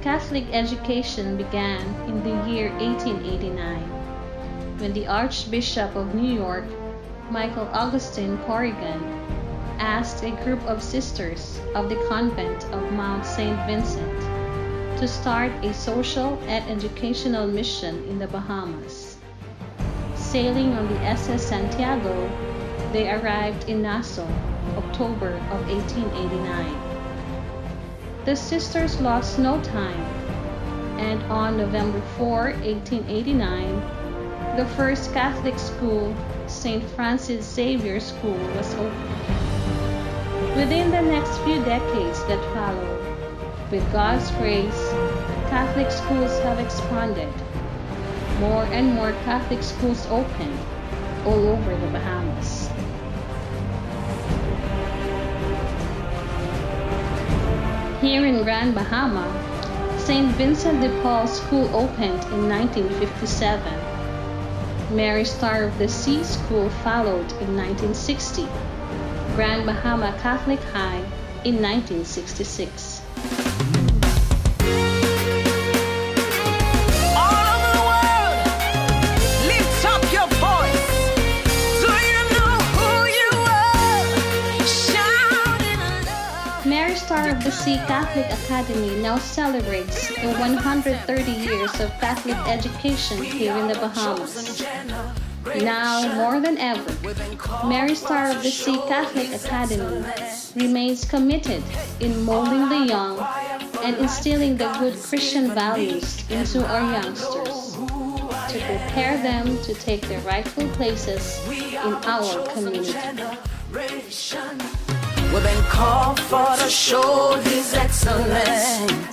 Catholic education began in the year 1889, when the Archbishop of New York, Michael Augustine Corrigan, asked a group of sisters of the convent of Mount St. Vincent to start a social and educational mission in the Bahamas. Sailing on the SS Santiago, they arrived in Nassau, October of 1889. The sisters lost no time, and on November 4, 1889, the first Catholic school, St. Francis Xavier School, was opened. Within the next few decades that followed, with God's grace, Catholic schools have expanded. More and more Catholic schools opened all over the Bahamas. Here in Grand Bahama, St. Vincent de Paul School opened in 1957. Mary Star of the Sea School followed in 1960. Grand Bahama Catholic High in 1966. Mary Star of the Sea Catholic Academy now celebrates the 130 years of Catholic education here in the Bahamas. Now, more than ever, Mary Star of the Sea Catholic Academy remains committed in molding the young and instilling the good Christian values into our youngsters to prepare them to take their rightful places in our community. We've been called for to show His excellence.